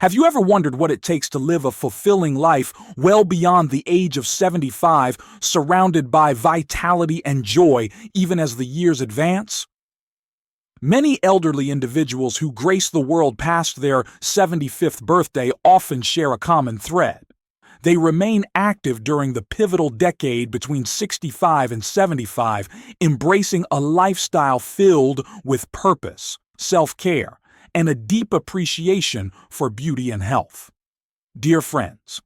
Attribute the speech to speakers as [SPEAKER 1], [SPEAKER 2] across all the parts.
[SPEAKER 1] Have you ever wondered what it takes to live a fulfilling life well beyond the age of 75, surrounded by vitality and joy even as the years advance? Many elderly individuals who grace the world past their 75th birthday often share a common thread. They remain active during the pivotal decade between 65 and 75, embracing a lifestyle filled with purpose, self-care, and a deep appreciation for beauty and health. Dear friends,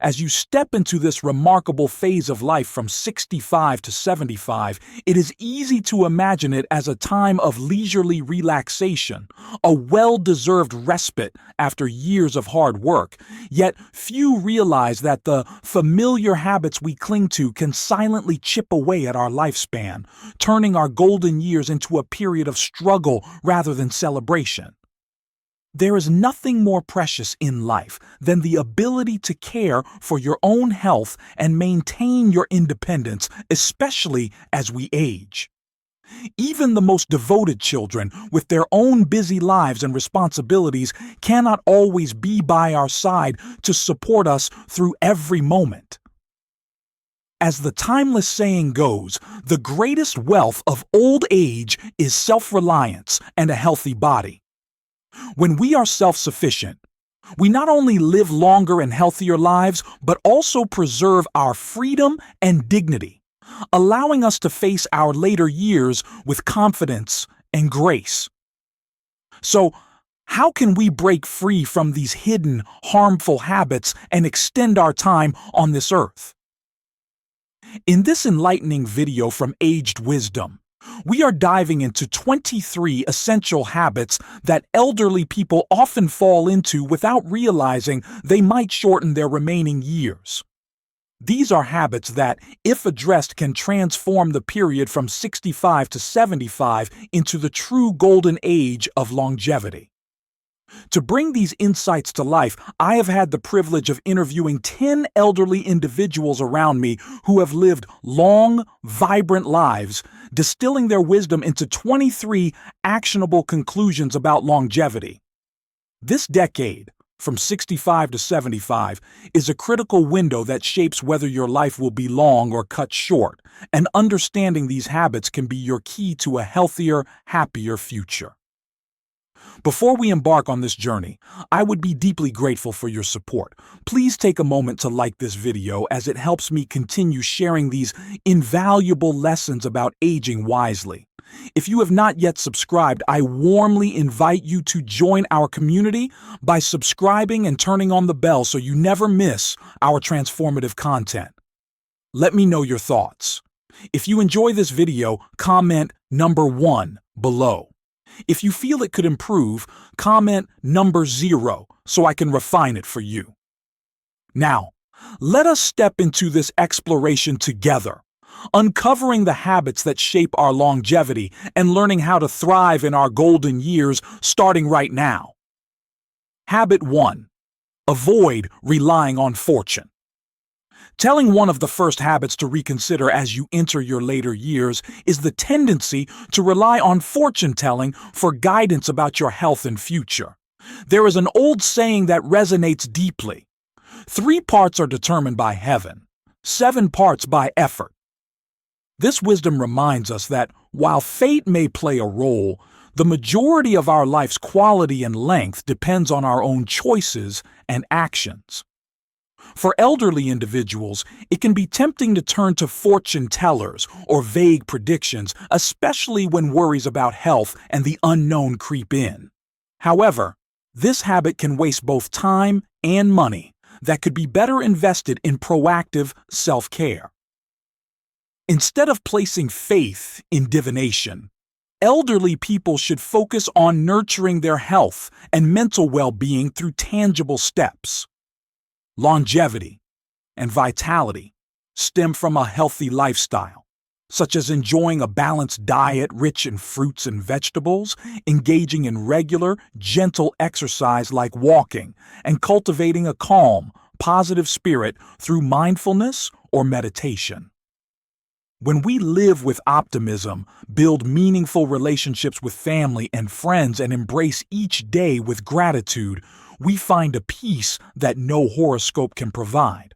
[SPEAKER 1] as you step into this remarkable phase of life from 65 to 75, it is easy to imagine it as a time of leisurely relaxation, a well-deserved respite after years of hard work. Yet few realize that the familiar habits we cling to can silently chip away at our lifespan, turning our golden years into a period of struggle rather than celebration. There is nothing more precious in life than the ability to care for your own health and maintain your independence, especially as we age. Even the most devoted children, with their own busy lives and responsibilities, cannot always be by our side to support us through every moment. As the timeless saying goes, the greatest wealth of old age is self-reliance and a healthy body. When we are self-sufficient, we not only live longer and healthier lives, but also preserve our freedom and dignity, allowing us to face our later years with confidence and grace. So, how can we break free from these hidden, harmful habits and extend our time on this earth? In this enlightening video from Aged Wisdom, we are diving into 23 essential habits that elderly people often fall into without realizing they might shorten their remaining years. These are habits that, if addressed, can transform the period from 65 to 75 into the true golden age of longevity. To bring these insights to life, I have had the privilege of interviewing 10 elderly individuals around me who have lived long, vibrant lives, distilling their wisdom into 23 actionable conclusions about longevity. This decade, from 65 to 75, is a critical window that shapes whether your life will be long or cut short, and understanding these habits can be your key to a healthier, happier future. Before we embark on this journey, I would be deeply grateful for your support. Please take a moment to like this video as it helps me continue sharing these invaluable lessons about aging wisely. If you have not yet subscribed, I warmly invite you to join our community by subscribing and turning on the bell so you never miss our transformative content. Let me know your thoughts. If you enjoy this video, comment number 1 below. If you feel it could improve, comment number 0 so I can refine it for you. Now, let us step into this exploration together, uncovering the habits that shape our longevity and learning how to thrive in our golden years starting right now. Habit 1. Avoid relying on fortune. Telling one of the first habits to reconsider as you enter your later years is the tendency to rely on fortune-telling for guidance about your health and future. There is an old saying that resonates deeply. 3 parts are determined by heaven, 7 parts by effort. This wisdom reminds us that while fate may play a role, the majority of our life's quality and length depends on our own choices and actions. For elderly individuals, it can be tempting to turn to fortune tellers or vague predictions, especially when worries about health and the unknown creep in. However, this habit can waste both time and money that could be better invested in proactive self-care. Instead of placing faith in divination, elderly people should focus on nurturing their health and mental well-being through tangible steps. Longevity and vitality stem from a healthy lifestyle, such as enjoying a balanced diet rich in fruits and vegetables, engaging in regular, gentle exercise like walking, and cultivating a calm, positive spirit through mindfulness or meditation. When we live with optimism, build meaningful relationships with family and friends, and embrace each day with gratitude, we find a peace that no horoscope can provide.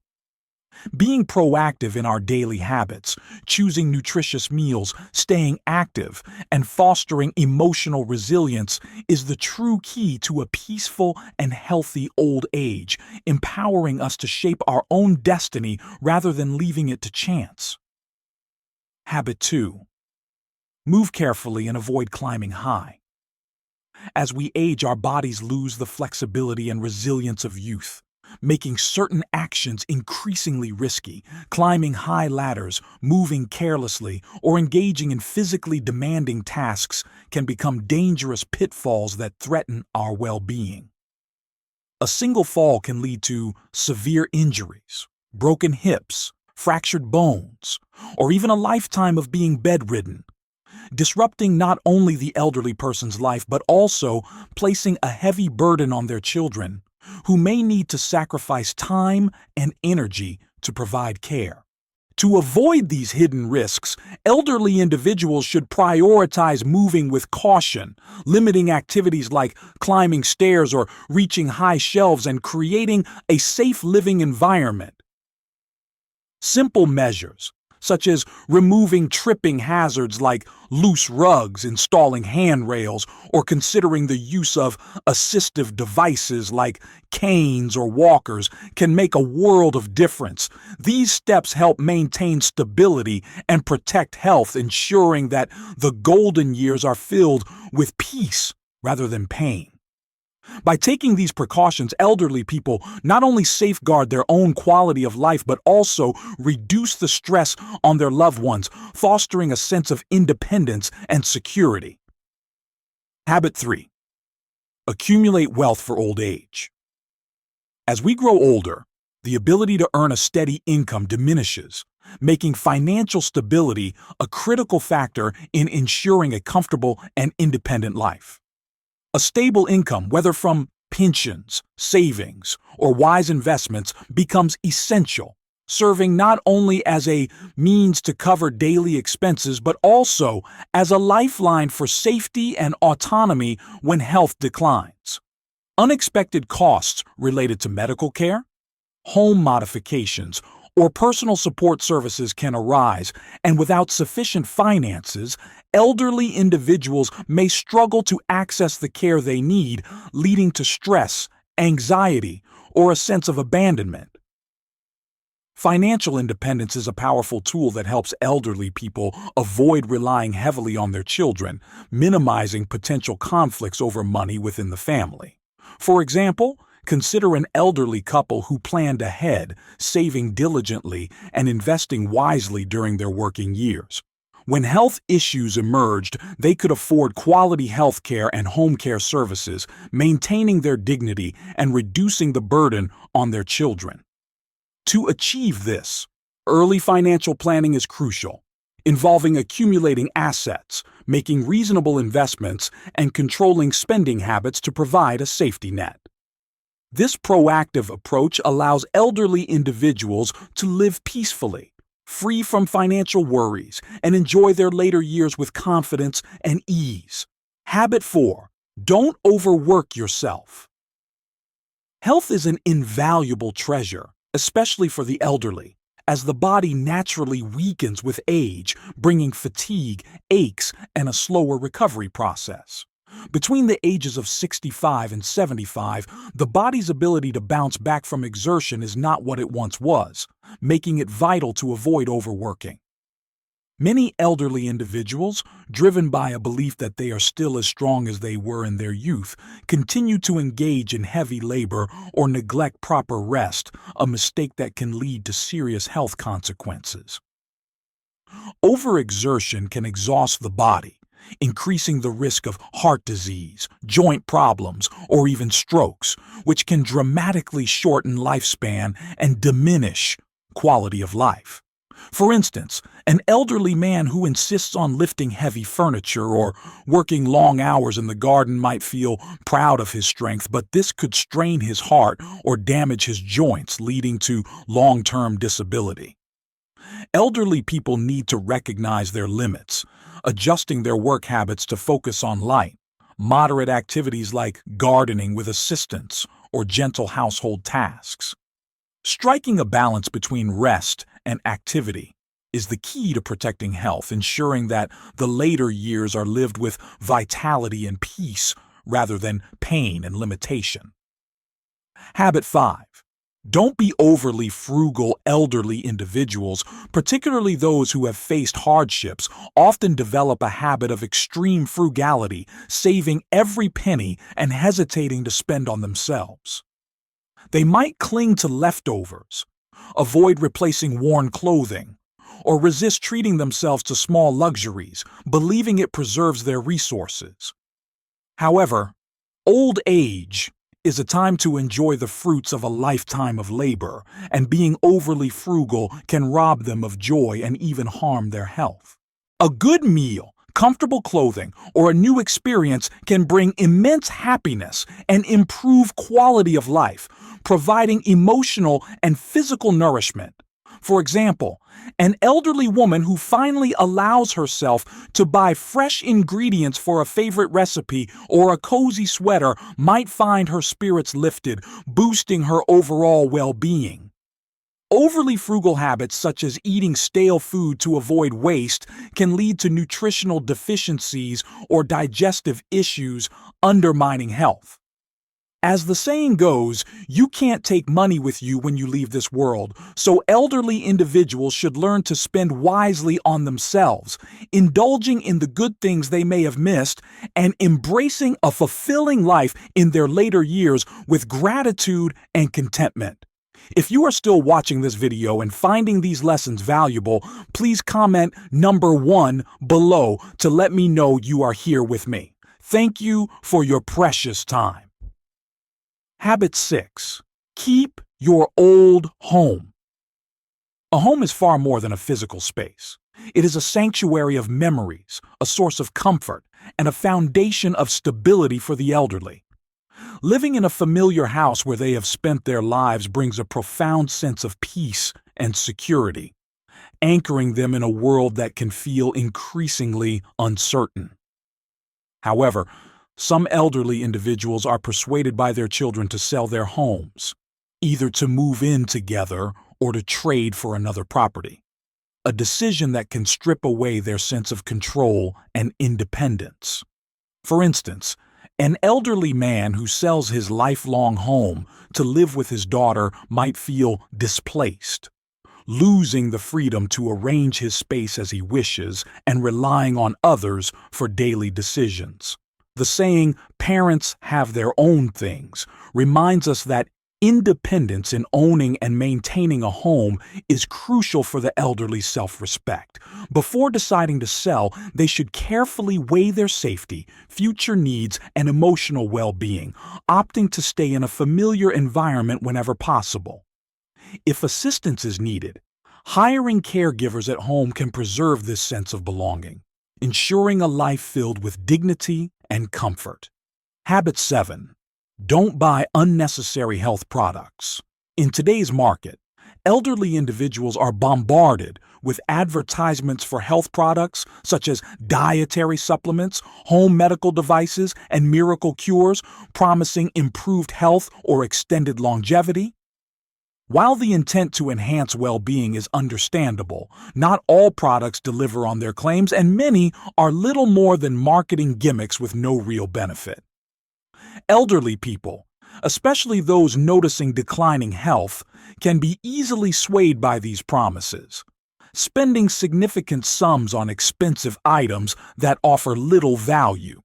[SPEAKER 1] Being proactive in our daily habits, choosing nutritious meals, staying active, and fostering emotional resilience is the true key to a peaceful and healthy old age, empowering us to shape our own destiny rather than leaving it to chance. Habit 2. Move carefully and avoid climbing high. As we age, our bodies lose the flexibility and resilience of youth, making certain actions increasingly risky. Climbing high ladders, moving carelessly, or engaging in physically demanding tasks can become dangerous pitfalls that threaten our well-being. A single fall can lead to severe injuries, broken hips, fractured bones, or even a lifetime of being bedridden, disrupting not only the elderly person's life but also placing a heavy burden on their children, who may need to sacrifice time and energy to provide care. To avoid these hidden risks, elderly individuals should prioritize moving with caution, limiting activities like climbing stairs or reaching high shelves, and creating a safe living environment. Simple measures, such as removing tripping hazards like loose rugs, installing handrails, or considering the use of assistive devices like canes or walkers, can make a world of difference. These steps help maintain stability and protect health, ensuring that the golden years are filled with peace rather than pain. By taking these precautions, elderly people not only safeguard their own quality of life but also reduce the stress on their loved ones, fostering a sense of independence and security. Habit 3. Accumulate wealth for old age. As we grow older, the ability to earn a steady income diminishes, making financial stability a critical factor in ensuring a comfortable and independent life. A stable income, whether from pensions, savings, or wise investments, becomes essential, serving not only as a means to cover daily expenses but also as a lifeline for safety and autonomy when health declines. Unexpected costs related to medical care, home modifications, or personal support services can arise, and without sufficient finances, elderly individuals may struggle to access the care they need, leading to stress, anxiety, or a sense of abandonment. Financial independence is a powerful tool that helps elderly people avoid relying heavily on their children, minimizing potential conflicts over money within the family. For example, consider an elderly couple who planned ahead, saving diligently and investing wisely during their working years. When health issues emerged, they could afford quality health care and home care services, maintaining their dignity and reducing the burden on their children. To achieve this, early financial planning is crucial, involving accumulating assets, making reasonable investments, and controlling spending habits to provide a safety net. This proactive approach allows elderly individuals to live peacefully, free from financial worries, and enjoy their later years with confidence and ease. Habit 4. Don't overwork yourself. Health is an invaluable treasure, especially for the elderly, as the body naturally weakens with age, bringing fatigue, aches, and a slower recovery process. Between the ages of 65 and 75, the body's ability to bounce back from exertion is not what it once was, making it vital to avoid overworking. Many elderly individuals, driven by a belief that they are still as strong as they were in their youth, continue to engage in heavy labor or neglect proper rest, a mistake that can lead to serious health consequences. Overexertion can exhaust the body, increasing the risk of heart disease, joint problems, or even strokes, which can dramatically shorten lifespan and diminish quality of life. For instance, an elderly man who insists on lifting heavy furniture or working long hours in the garden might feel proud of his strength, but this could strain his heart or damage his joints, leading to long-term disability. Elderly people need to recognize their limits, adjusting their work habits to focus on light, moderate activities like gardening with assistance or gentle household tasks. Striking a balance between rest and activity is the key to protecting health, ensuring that the later years are lived with vitality and peace rather than pain and limitation. Habit 5. Don't be overly frugal. Elderly individuals, particularly those who have faced hardships, often develop a habit of extreme frugality, saving every penny and hesitating to spend on themselves. They might cling to leftovers, avoid replacing worn clothing, or resist treating themselves to small luxuries, believing it preserves their resources. However, old age is a time to enjoy the fruits of a lifetime of labor, and being overly frugal can rob them of joy and even harm their health. A good meal, comfortable clothing, or a new experience can bring immense happiness and improve quality of life, providing emotional and physical nourishment. For example, an elderly woman who finally allows herself to buy fresh ingredients for a favorite recipe or a cozy sweater might find her spirits lifted, boosting her overall well-being. Overly frugal habits such as eating stale food to avoid waste can lead to nutritional deficiencies or digestive issues, undermining health. As the saying goes, you can't take money with you when you leave this world, so elderly individuals should learn to spend wisely on themselves, indulging in the good things they may have missed, and embracing a fulfilling life in their later years with gratitude and contentment. If you are still watching this video and finding these lessons valuable, please comment number 1 below to let me know you are here with me. Thank you for your precious time. Habit 6. Keep your old home. A home is far more than a physical space. It is a sanctuary of memories, a source of comfort, and a foundation of stability for the elderly. Living in a familiar house where they have spent their lives brings a profound sense of peace and security, anchoring them in a world that can feel increasingly uncertain. However, some elderly individuals are persuaded by their children to sell their homes, either to move in together or to trade for another property, a decision that can strip away their sense of control and independence. For instance, an elderly man who sells his lifelong home to live with his daughter might feel displaced, losing the freedom to arrange his space as he wishes and relying on others for daily decisions. The saying, "parents have their own things," reminds us that independence in owning and maintaining a home is crucial for the elderly's self-respect. Before deciding to sell, they should carefully weigh their safety, future needs, and emotional well-being, opting to stay in a familiar environment whenever possible. If assistance is needed, hiring caregivers at home can preserve this sense of belonging, ensuring a life filled with dignity and comfort. Habit 7. Don't buy unnecessary health products. In today's market, elderly individuals are bombarded with advertisements for health products such as dietary supplements, home medical devices, and miracle cures, promising improved health or extended longevity. While the intent to enhance well-being is understandable, not all products deliver on their claims, and many are little more than marketing gimmicks with no real benefit. Elderly people, especially those noticing declining health, can be easily swayed by these promises, spending significant sums on expensive items that offer little value.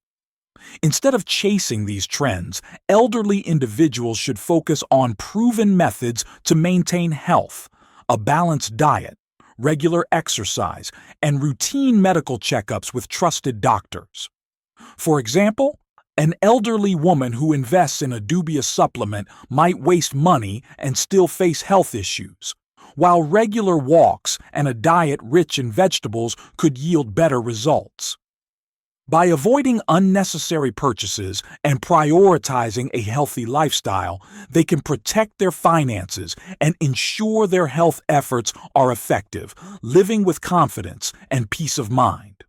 [SPEAKER 1] Instead of chasing these trends, elderly individuals should focus on proven methods to maintain health, a balanced diet, regular exercise, and routine medical checkups with trusted doctors. For example, an elderly woman who invests in a dubious supplement might waste money and still face health issues, while regular walks and a diet rich in vegetables could yield better results. By avoiding unnecessary purchases and prioritizing a healthy lifestyle, they can protect their finances and ensure their health efforts are effective, living with confidence and peace of mind.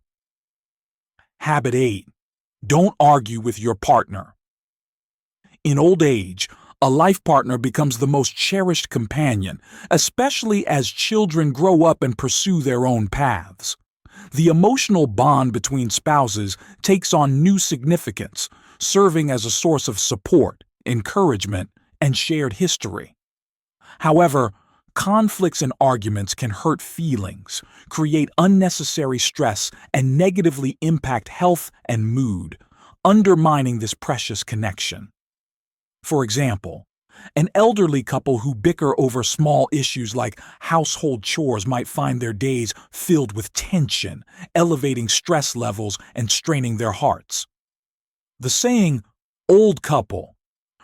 [SPEAKER 1] Habit 8. Don't argue with your partner. In old age, A life partner becomes the most cherished companion, especially as children grow up and pursue their own paths. The emotional bond between spouses takes on new significance, serving as a source of support, encouragement, and shared history. However, conflicts and arguments can hurt feelings, create unnecessary stress, and negatively impact health and mood, undermining this precious connection. For example, an elderly couple who bicker over small issues like household chores might find their days filled with tension, elevating stress levels and straining their hearts. The saying, "old couple,"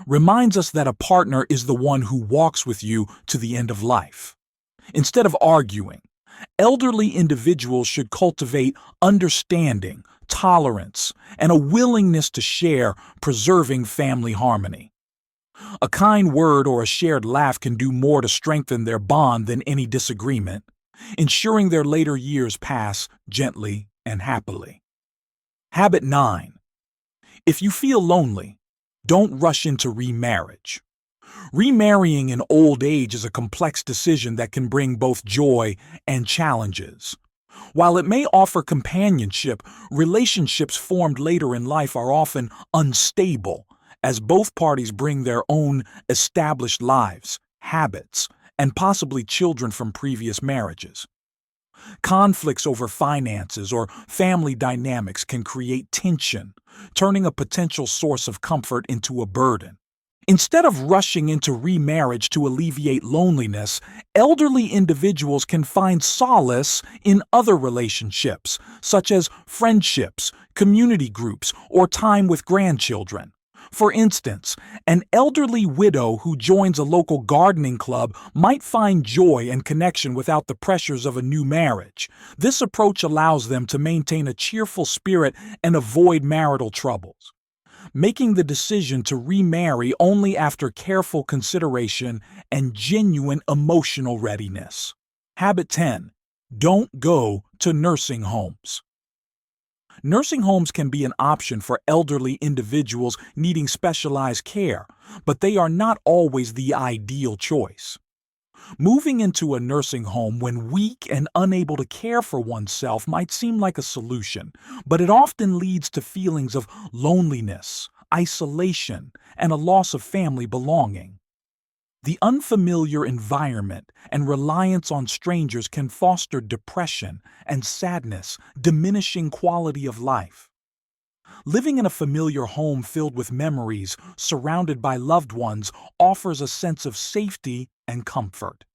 [SPEAKER 1] reminds us that a partner is the one who walks with you to the end of life. Instead of arguing, elderly individuals should cultivate understanding, tolerance, and a willingness to share, preserving family harmony. A kind word or a shared laugh can do more to strengthen their bond than any disagreement, ensuring their later years pass gently and happily. Habit 9. If you feel lonely, don't rush into remarriage. Remarrying in old age is a complex decision that can bring both joy and challenges. While it may offer companionship, relationships formed later in life are often unstable, as both parties bring their own established lives, habits, and possibly children from previous marriages. Conflicts over finances or family dynamics can create tension, turning a potential source of comfort into a burden. Instead of rushing into remarriage to alleviate loneliness, elderly individuals can find solace in other relationships, such as friendships, community groups, or time with grandchildren. For instance, an elderly widow who joins a local gardening club might find joy and connection without the pressures of a new marriage. This approach allows them to maintain a cheerful spirit and avoid marital troubles, making the decision to remarry only after careful consideration and genuine emotional readiness. Habit 10. Don't go to nursing homes. Nursing homes can be an option for elderly individuals needing specialized care, but they are not always the ideal choice. Moving into a nursing home when weak and unable to care for oneself might seem like a solution, but it often leads to feelings of loneliness, isolation, and a loss of family belonging. The unfamiliar environment and reliance on strangers can foster depression and sadness, diminishing quality of life. Living in a familiar home filled with memories, surrounded by loved ones, offers a sense of safety and comfort.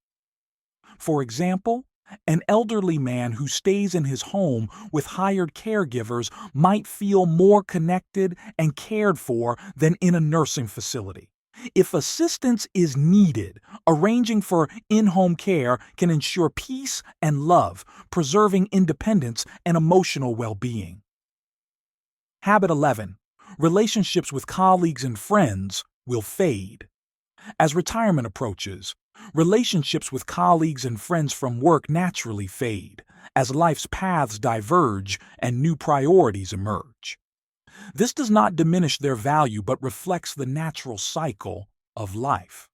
[SPEAKER 1] For example, an elderly man who stays in his home with hired caregivers might feel more connected and cared for than in a nursing facility. If assistance is needed, arranging for in-home care can ensure peace and love, preserving independence and emotional well-being. Habit 11. Relationships with colleagues and friends will fade. As retirement approaches, relationships with colleagues and friends from work naturally fade, as life's paths diverge and new priorities emerge. This does not diminish their value but reflects the natural cycle of life.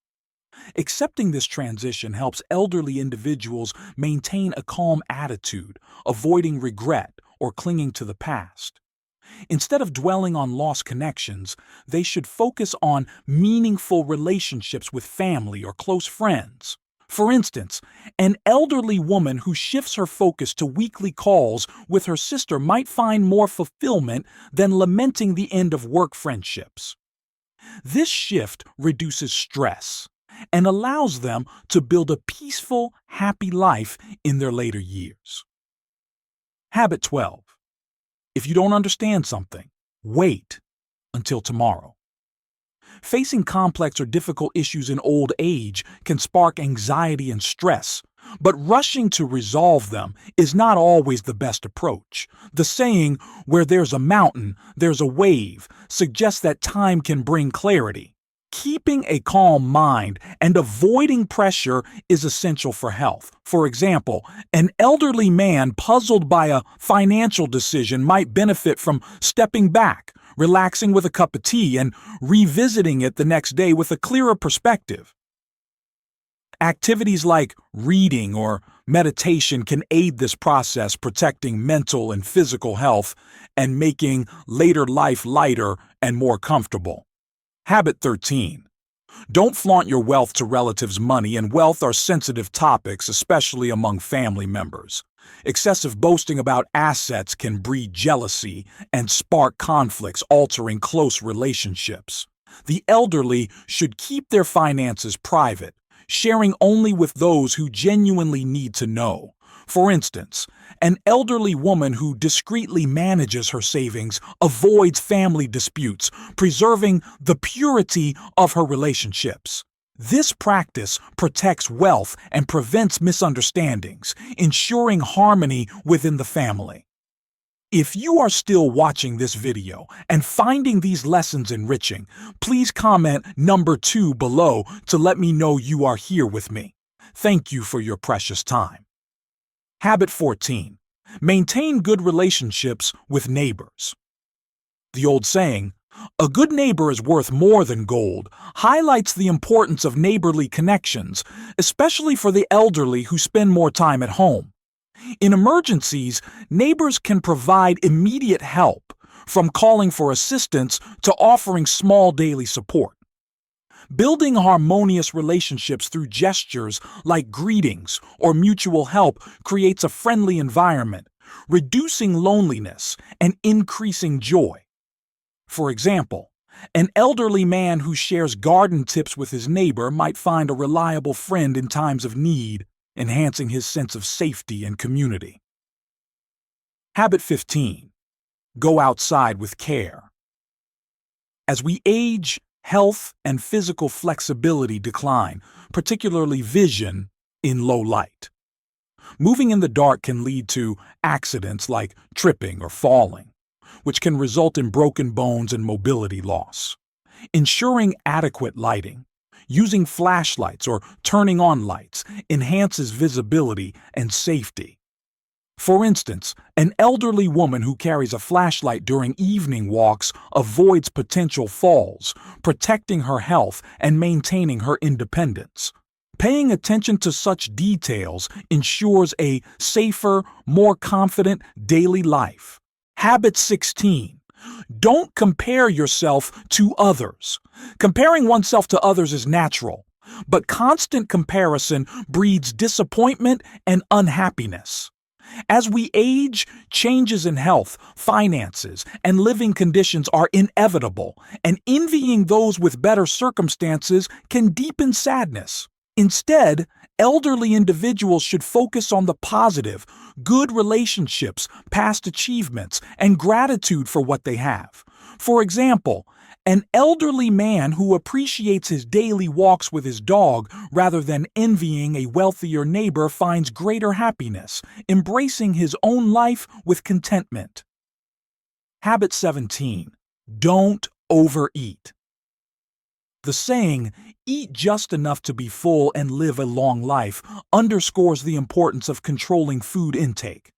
[SPEAKER 1] Accepting this transition helps elderly individuals maintain a calm attitude, avoiding regret or clinging to the past. Instead of dwelling on lost connections, they should focus on meaningful relationships with family or close friends. For instance, an elderly woman who shifts her focus to weekly calls with her sister might find more fulfillment than lamenting the end of work friendships. This shift reduces stress and allows them to build a peaceful, happy life in their later years. Habit 12. If you don't understand something, wait until tomorrow. Facing complex or difficult issues in old age can spark anxiety and stress, but rushing to resolve them is not always the best approach. The saying, "where there's a mountain, there's a wave," suggests that time can bring clarity. Keeping a calm mind and avoiding pressure is essential for health. For example, an elderly man puzzled by a financial decision might benefit from stepping back, relaxing with a cup of tea, and revisiting it the next day with a clearer perspective. Activities like reading or meditation can aid this process, protecting mental and physical health and making later life lighter and more comfortable. Habit 13. Don't flaunt your wealth to relatives. Money and wealth are sensitive topics, especially among family members. Excessive boasting about assets can breed jealousy and spark conflicts, altering close relationships. The elderly should keep their finances private, sharing only with those who genuinely need to know. For instance, an elderly woman who discreetly manages her savings avoids family disputes, preserving the purity of her relationships. This practice protects wealth and prevents misunderstandings, ensuring harmony within the family. If you are still watching this video and finding these lessons enriching, please comment number 2 below to let me know you are here with me. Thank you for your precious time. Habit 14. Maintain good relationships with neighbors. The old saying, "A good neighbor is worth more than gold," highlights the importance of neighborly connections, especially for the elderly who spend more time at home. In emergencies, neighbors can provide immediate help, from calling for assistance to offering small daily support. Building harmonious relationships through gestures like greetings or mutual help creates a friendly environment, reducing loneliness and increasing joy. For example, an elderly man who shares garden tips with his neighbor might find a reliable friend in times of need, enhancing his sense of safety and community. Habit 15. Go outside with care. As we age, health and physical flexibility decline, particularly vision in low light. Moving in the dark can lead to accidents like tripping or falling, which can result in broken bones and mobility loss. Ensuring adequate lighting, using flashlights or turning on lights, enhances visibility and safety. For instance, an elderly woman who carries a flashlight during evening walks avoids potential falls, protecting her health and maintaining her independence. Paying attention to such details ensures a safer, more confident daily life. Habit 16. Don't compare yourself to others. Comparing oneself to others is natural, but constant comparison breeds disappointment and unhappiness. As we age, changes in health, finances, and living conditions are inevitable, and envying those with better circumstances can deepen sadness. Instead, elderly individuals should focus on the positive, good relationships, past achievements, and gratitude for what they have. For example, an elderly man who appreciates his daily walks with his dog rather than envying a wealthier neighbor finds greater happiness, embracing his own life with contentment. Habit 17. Don't overeat. The saying, "Eat just enough to be full and live a long life," underscores the importance of controlling food intake.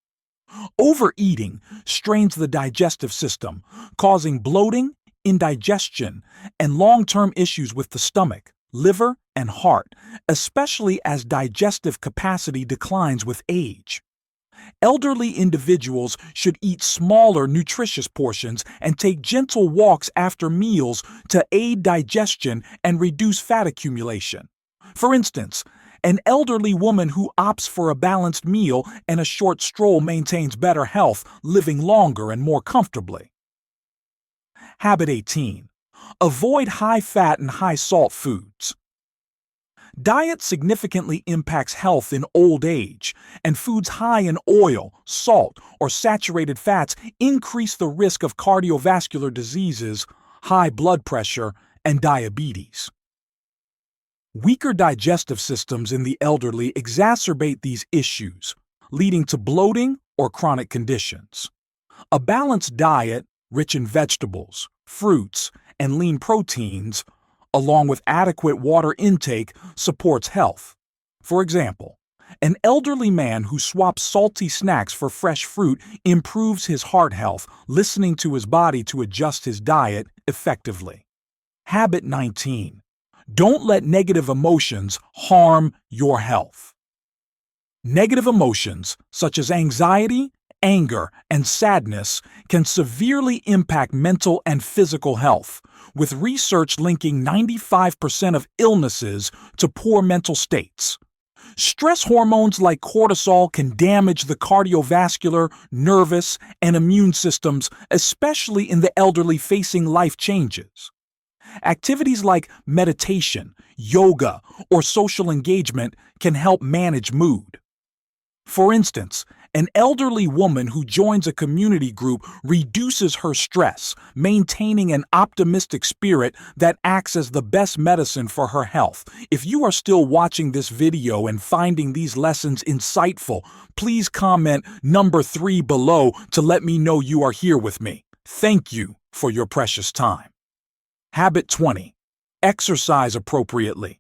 [SPEAKER 1] Overeating strains the digestive system, causing bloating, indigestion, and long-term issues with the stomach, liver, and heart, especially as digestive capacity declines with age. Elderly individuals should eat smaller, nutritious portions and take gentle walks after meals to aid digestion and reduce fat accumulation. For instance, an elderly woman who opts for a balanced meal and a short stroll maintains better health, living longer and more comfortably. Habit 18. Avoid high-fat and high-salt foods. Diet significantly impacts health in old age, and foods high in oil, salt, or saturated fats increase the risk of cardiovascular diseases, high blood pressure, and diabetes. Weaker digestive systems in the elderly exacerbate these issues, leading to bloating or chronic conditions. A balanced diet, rich in vegetables, fruits, and lean proteins, along with adequate water intake, supports health. For example, an elderly man who swaps salty snacks for fresh fruit improves his heart health, listening to his body to adjust his diet effectively. Habit 19. Don't let negative emotions harm your health. Negative emotions, such as anxiety, anger, and sadness, can severely impact mental and physical health, with research linking 95% of illnesses to poor mental states. Stress hormones like cortisol can damage the cardiovascular, nervous, and immune systems, especially in the elderly facing life changes. Activities like meditation, yoga, or social engagement can help manage mood. For instance, an elderly woman who joins a community group reduces her stress, maintaining an optimistic spirit that acts as the best medicine for her health. If you are still watching this video and finding these lessons insightful, please comment number 3 below to let me know you are here with me. Thank you for your precious time. Habit 20. Exercise appropriately.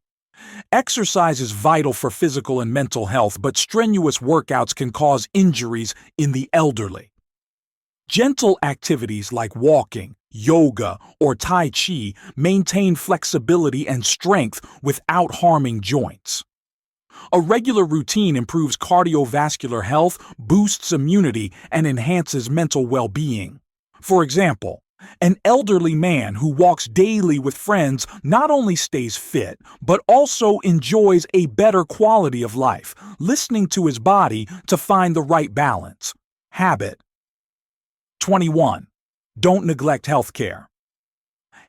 [SPEAKER 1] Exercise is vital for physical and mental health, but strenuous workouts can cause injuries in the elderly. Gentle activities like walking, yoga, or Tai Chi maintain flexibility and strength without harming joints. A regular routine improves cardiovascular health, boosts immunity, and enhances mental well-being. For example, an elderly man who walks daily with friends not only stays fit, but also enjoys a better quality of life, listening to his body to find the right balance. Habit 21. Don't neglect healthcare.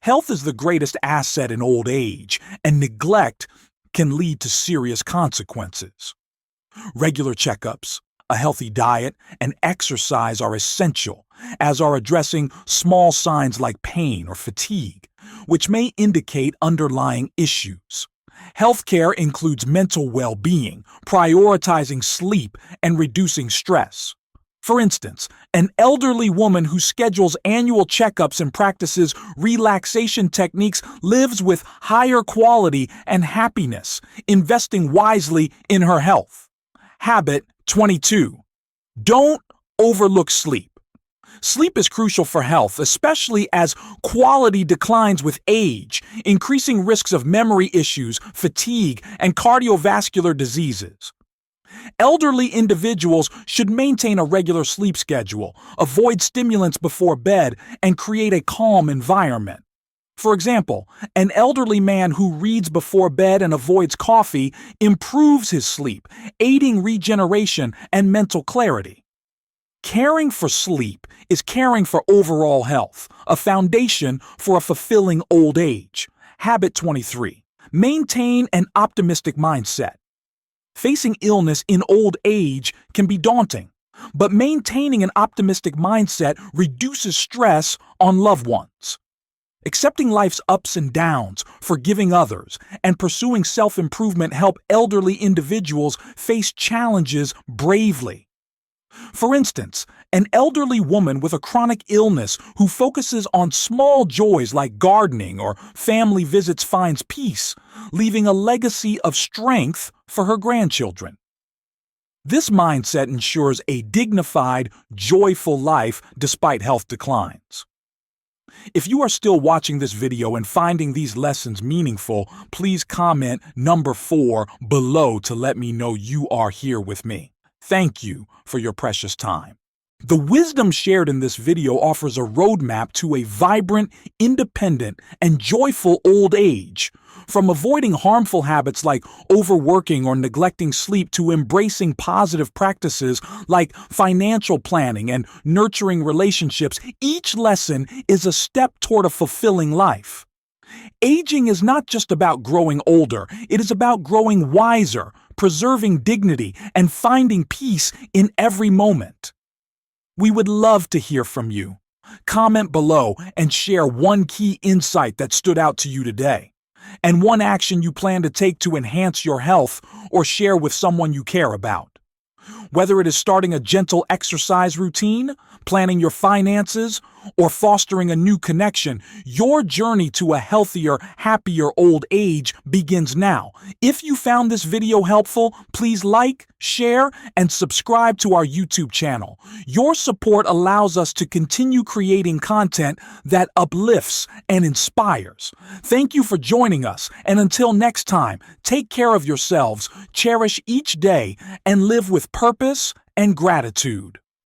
[SPEAKER 1] Health is the greatest asset in old age, and neglect can lead to serious consequences. Regular checkups, a healthy diet, and exercise are essential, as are addressing small signs like pain or fatigue, which may indicate underlying issues. Healthcare includes mental well-being, prioritizing sleep, and reducing stress. For instance, an elderly woman who schedules annual checkups and practices relaxation techniques lives with higher quality and happiness, investing wisely in her health. Habit 22. Don't overlook sleep. Sleep is crucial for health, especially as quality declines with age, increasing risks of memory issues, fatigue, and cardiovascular diseases. Elderly individuals should maintain a regular sleep schedule, avoid stimulants before bed, and create a calm environment. For example, an elderly man who reads before bed and avoids coffee improves his sleep, aiding regeneration and mental clarity. Caring for sleep is caring for overall health, a foundation for a fulfilling old age. Habit 23. Maintain an optimistic mindset. Facing illness in old age can be daunting, but maintaining an optimistic mindset reduces stress on loved ones. Accepting life's ups and downs, forgiving others, and pursuing self-improvement help elderly individuals face challenges bravely. For instance, an elderly woman with a chronic illness who focuses on small joys like gardening or family visits finds peace, leaving a legacy of strength for her grandchildren. This mindset ensures a dignified, joyful life despite health declines. If you are still watching this video and finding these lessons meaningful, please comment number 4 below to let me know you are here with me. Thank you for your precious time. The wisdom shared in this video offers a roadmap to a vibrant, independent, and joyful old age. From avoiding harmful habits like overworking or neglecting sleep to embracing positive practices like financial planning and nurturing relationships, each lesson is a step toward a fulfilling life. Aging is not just about growing older, it is about growing wiser, preserving dignity, and finding peace in every moment. We would love to hear from you. Comment below and share one key insight that stood out to you today, and one action you plan to take to enhance your health or share with someone you care about. Whether it is starting a gentle exercise routine, planning your finances, or fostering a new connection, your journey to a healthier, happier old age begins now. If you found this video helpful, please like, share, and subscribe to our YouTube channel. Your support allows us to continue creating content that uplifts and inspires. Thank you for joining us, and until next time, take care of yourselves, cherish each day, and live with purpose and gratitude.